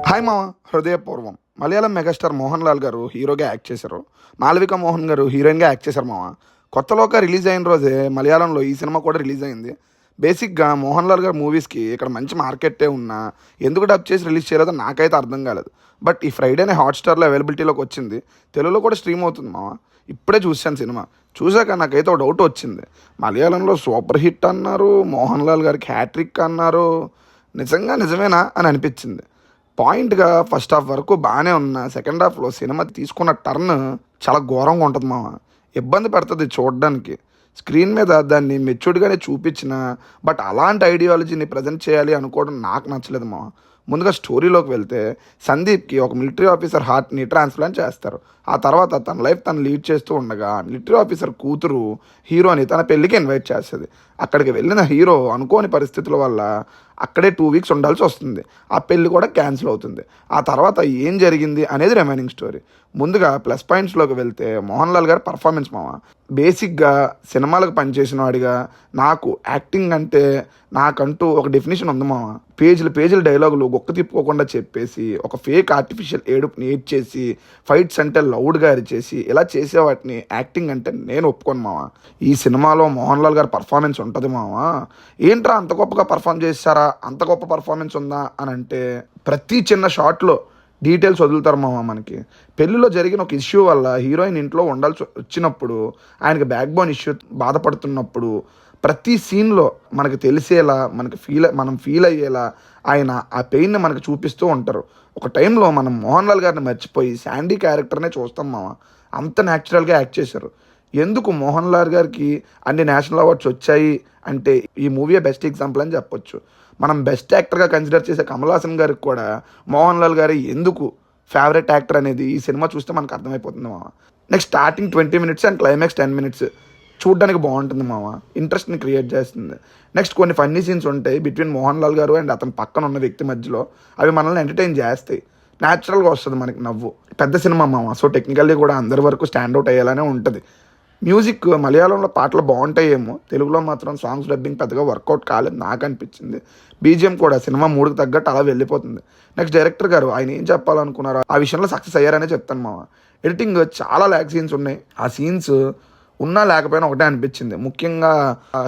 Hi మామ, Hridayapoorvam. Malayalam megastar Mohan Lal గారు హీరోగా యాక్ట్ చేశారు. మాళవిక మోహన్ గారు హీరోయిన్గా యాక్ట్ చేశారు మామ. కొత్తలోక రిలీజ్ అయిన రోజే మలయాళంలో ఈ సినిమా కూడా రిలీజ్ అయింది. బేసిక్గా మోహన్ లాల్ గారి మూవీస్కి ఇక్కడ మంచి మార్కెట్టే ఉన్నా ఎందుకు డబ్ చేసి రిలీజ్ చేయలేదో నాకైతే అర్థం కాలేదు. బట్ ఈ ఫ్రైడేనే హాట్స్టార్లో అవైలబిలిటీలోకి వచ్చింది. తెలుగులో కూడా స్ట్రీమ్ అవుతుంది మామ. ఇప్పుడే చూశాను సినిమా. చూశాక నాకైతే ఒక డౌట్ వచ్చింది. మలయాళంలో సూపర్ హిట్ అన్నారు, మోహన్ లాల్ గారికి హ్యాట్రిక్ అన్నారు. నిజంగా నిజమేనా అని అనిపించింది. పాయింట్గా ఫస్ట్ హాఫ్ వరకు బాగానే ఉన్న సెకండ్ హాఫ్లో సినిమా తీసుకున్న టర్న్ చాలా ఘోరంగా ఉంటుంది మామ. ఇబ్బంది పెడుతుంది చూడడానికి. స్క్రీన్ మీద దాన్ని మెచ్యూర్డ్గానే చూపించిన బట్ అలాంటి ఐడియాలజీని ప్రజెంట్ చేయాలి అనుకోవడం నాకు నచ్చలేదు మామ. ముందుగా స్టోరీలోకి వెళ్తే సందీప్కి ఒక మిలిటరీ ఆఫీసర్ హార్ట్ని ట్రాన్స్ప్లాంట్ చేస్తారు. ఆ తర్వాత తన లైఫ్ తను లీడ్ చేస్తూ ఉండగా మిలిటరీ ఆఫీసర్ కూతురు హీరోని తన పెళ్ళికి ఇన్వైట్ చేస్తుంది. అక్కడికి వెళ్ళిన హీరో అనుకోని పరిస్థితుల వల్ల అక్కడే 2 వీక్స్ ఉండాల్సి వస్తుంది. ఆ పెళ్ళి కూడా క్యాన్సిల్ అవుతుంది. ఆ తర్వాత ఏం జరిగింది అనేది రిమైనింగ్ స్టోరీ. ముందుగా ప్లస్ పాయింట్స్లోకి వెళ్తే మోహన్ లాల్ గారి పర్ఫార్మెన్స్ మామ. బేసిక్గా సినిమాలకు పనిచేసిన వాడిగా నాకు యాక్టింగ్ అంటే నాకంటూ ఒక డెఫినేషన్ ఉంది మామ. పేజీలు డైలాగులు గొక్క తిప్పుకోకుండా చెప్పేసి ఒక ఫేక్ ఆర్టిఫిషియల్ ఏడుపుని ఏడ్చేసి ఫైట్స్ అంటే లౌడ్గా అరిచేసి ఇలా చేసే వాటిని యాక్టింగ్ అంటే నేను ఒప్పుకోను మామ. ఈ సినిమాలో మోహన్ లాల్ గారి పర్ఫార్మెన్స్ ఉంటుంది మామ. ఏంట్రా అంత గొప్పగా పర్ఫామ్ చేశారా, అంత గొప్ప పర్ఫార్మెన్స్ ఉందా అని అంటే ప్రతి చిన్న షాట్లో డీటెయిల్స్ వదులుతారు మామ. మనకి పెళ్ళిలో జరిగిన ఒక ఇష్యూ వల్ల హీరోయిన్ ఇంట్లో ఉండాల్సి వచ్చినప్పుడు, ఆయనకి బ్యాక్ బోన్ ఇష్యూ బాధపడుతున్నప్పుడు ప్రతి సీన్లో మనకు తెలిసేలా మనం ఫీల్ అయ్యేలా ఆయన ఆ పెయిన్ని మనకు చూపిస్తూ ఉంటారు. ఒక టైంలో మనం మోహన్ లాల్ గారిని మర్చిపోయి శాండీ క్యారెక్టర్నే చూస్తాం మామ. అంత న్యాచురల్గా యాక్ట్ చేశారు. ఎందుకు మోహన్ లాల్ గారికి అన్ని నేషనల్ అవార్డ్స్ వచ్చాయి అంటే ఈ మూవీ బెస్ట్ ఎగ్జాంపుల్ అని చెప్పొచ్చు. మనం బెస్ట్ యాక్టర్గా కన్సిడర్ చేసే కమల్ హాసన్ గారికి కూడా మోహన్ లాల్ గారి ఎందుకు ఫేవరెట్ యాక్టర్ అనేది ఈ సినిమా చూస్తే మనకు అర్థమైపోతుంది మామ. Next starting 20 minutes and climax 10 minutes చూడడానికి బాగుంటుంది మామ. ఇంట్రెస్ట్ని క్రియేట్ చేస్తుంది. నెక్స్ట్ కొన్ని ఫన్నీ సీన్స్ ఉంటాయి బిట్వీన్ మోహన్ లాల్ గారు అండ్ అతని పక్కన ఉన్న వ్యక్తి మధ్యలో. అవి మనల్ని ఎంటర్టైన్ చేస్తాయి. న్యాచురల్గా వస్తుంది మనకి నవ్వు. పెద్ద సినిమా మామ, సో టెక్నికల్లీ కూడా అందరి వరకు స్టాండ్అవుట్ అయ్యేలానే ఉంటుంది. మ్యూజిక్ మలయాళంలో పాటలు బాగుంటాయేమో, తెలుగులో మాత్రం సాంగ్స్ డబ్బింగ్ పెద్దగా వర్కౌట్ కాలేదు నాకు అనిపించింది. బీజిఎం కూడా సినిమా మూడుకు తగ్గట్టు అలా వెళ్ళిపోతుంది. నెక్స్ట్ డైరెక్టర్ గారు ఆయన ఏం చెప్పాలనుకున్నారో ఆ విషయంలో సక్సెస్ అయ్యారనే చెప్తాను మామ. ఎడిటింగ్ చాలా ల్యాగ్ సీన్స్ ఉన్నాయి. ఆ సీన్స్ ఉన్నా లేకపోయినా ఒకటే అనిపించింది. ముఖ్యంగా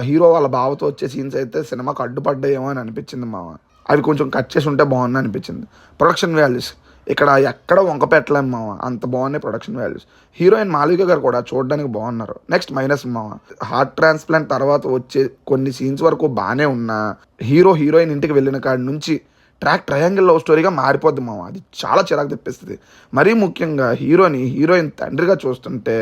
హీరో వాళ్ళ బావతో వచ్చే సీన్స్ అయితే సినిమాకు అడ్డుపడ్డాయేమో అని అనిపించింది మామ. అవి కొంచెం కట్ చేసి ఉంటే బాగుంది అనిపించింది. ప్రొడక్షన్ వాల్యూస్ ఇక్కడ ఎక్కడ వంక పెట్టలేము మామ, అంత బాగున్నాయి ప్రొడక్షన్ వాల్యూస్. హీరోయిన్ మాళవిక గారు కూడా చూడడానికి బాగున్నారు. నెక్స్ట్ మైనస్ మామ, హార్ట్ ట్రాన్స్ప్లాంట్ తర్వాత వచ్చే కొన్ని సీన్స్ వరకు బాగానే ఉన్నా హీరోయిన్ ఇంటికి వెళ్ళిన కాడి నుంచి ట్రాక్ ట్రయాంగిల్ లవ్ స్టోరీగా మారిపోద్ది మామ. అది చాలా చిరాకు తెప్పిస్తుంది. మరీ ముఖ్యంగా హీరోయిన్ తండ్రిగా చూస్తుంటే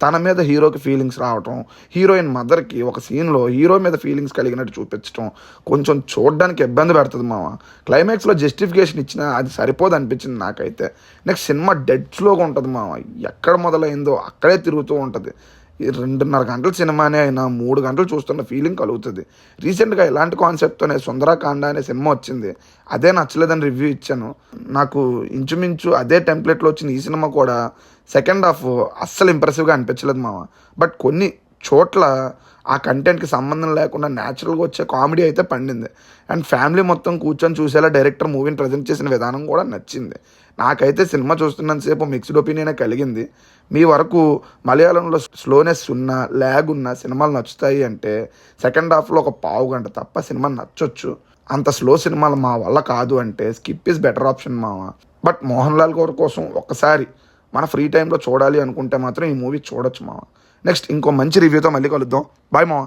తన మీద హీరోకి ఫీలింగ్స్ రావటం, హీరోయిన్ మదర్కి ఒక సీన్లో హీరో మీద ఫీలింగ్స్ కలిగినట్టు చూపించడం కొంచెం చూడడానికి ఇబ్బంది పెడుతుంది మామ. క్లైమాక్స్లో జస్టిఫికేషన్ ఇచ్చినా అది సరిపోదు అనిపించింది నాకైతే. నెక్స్ట్ సినిమా డెడ్ స్లోగా ఉంటుంది మామ. ఎక్కడ మొదలైందో అక్కడే తిరుగుతూ ఉంటుంది. 2.5 గంటల సినిమానే అయినా 3 గంటలు చూస్తున్న ఫీలింగ్ కలుగుతుంది. రీసెంట్గా ఇలాంటి కాన్సెప్ట్తోనే సుందరకాండ అనే సినిమా వచ్చింది. అదే నచ్చలేదని రివ్యూ ఇచ్చాను. నాకు ఇంచుమించు అదే టెంప్లెట్లో వచ్చిన ఈ సినిమా కూడా సెకండ్ హాఫ్ అస్సలు ఇంప్రెసివ్గా అనిపించలేదు మామ. బట్ కొన్ని చోట్ల ఆ కంటెంట్కి సంబంధం లేకుండా న్యాచురల్గా వచ్చే కామెడీ అయితే పండింది. అండ్ ఫ్యామిలీ మొత్తం కూర్చొని చూసేలా డైరెక్టర్ మూవీని ప్రజెంట్ చేసిన విధానం కూడా నచ్చింది. నాకైతే సినిమా చూస్తున్నంతసేపు మిక్స్డ్ ఒపీనియనే కలిగింది. మీ వరకు మలయాళంలో స్లోనెస్ ఉన్న ల్యాగ్ ఉన్న సినిమాలు నచ్చుతాయి అంటే సెకండ్ హాఫ్లో ఒక పావు గంట తప్ప సినిమా నచ్చొచ్చు. అంత స్లో సినిమాలు మా వల్ల కాదు అంటే స్కిప్ ఈజ్ బెటర్ ఆప్షన్ మామ. బట్ మోహన్ లాల్ గారి కోసం ఒక్కసారి మన ఫ్రీ టైంలో చూడాలి అనుకుంటే మాత్రం ఈ మూవీ చూడొచ్చు మామ. నెక్స్ట్ ఇంకో మంచి రివ్యూతో మళ్ళీ కలుద్దాం. బాయ్ మామ.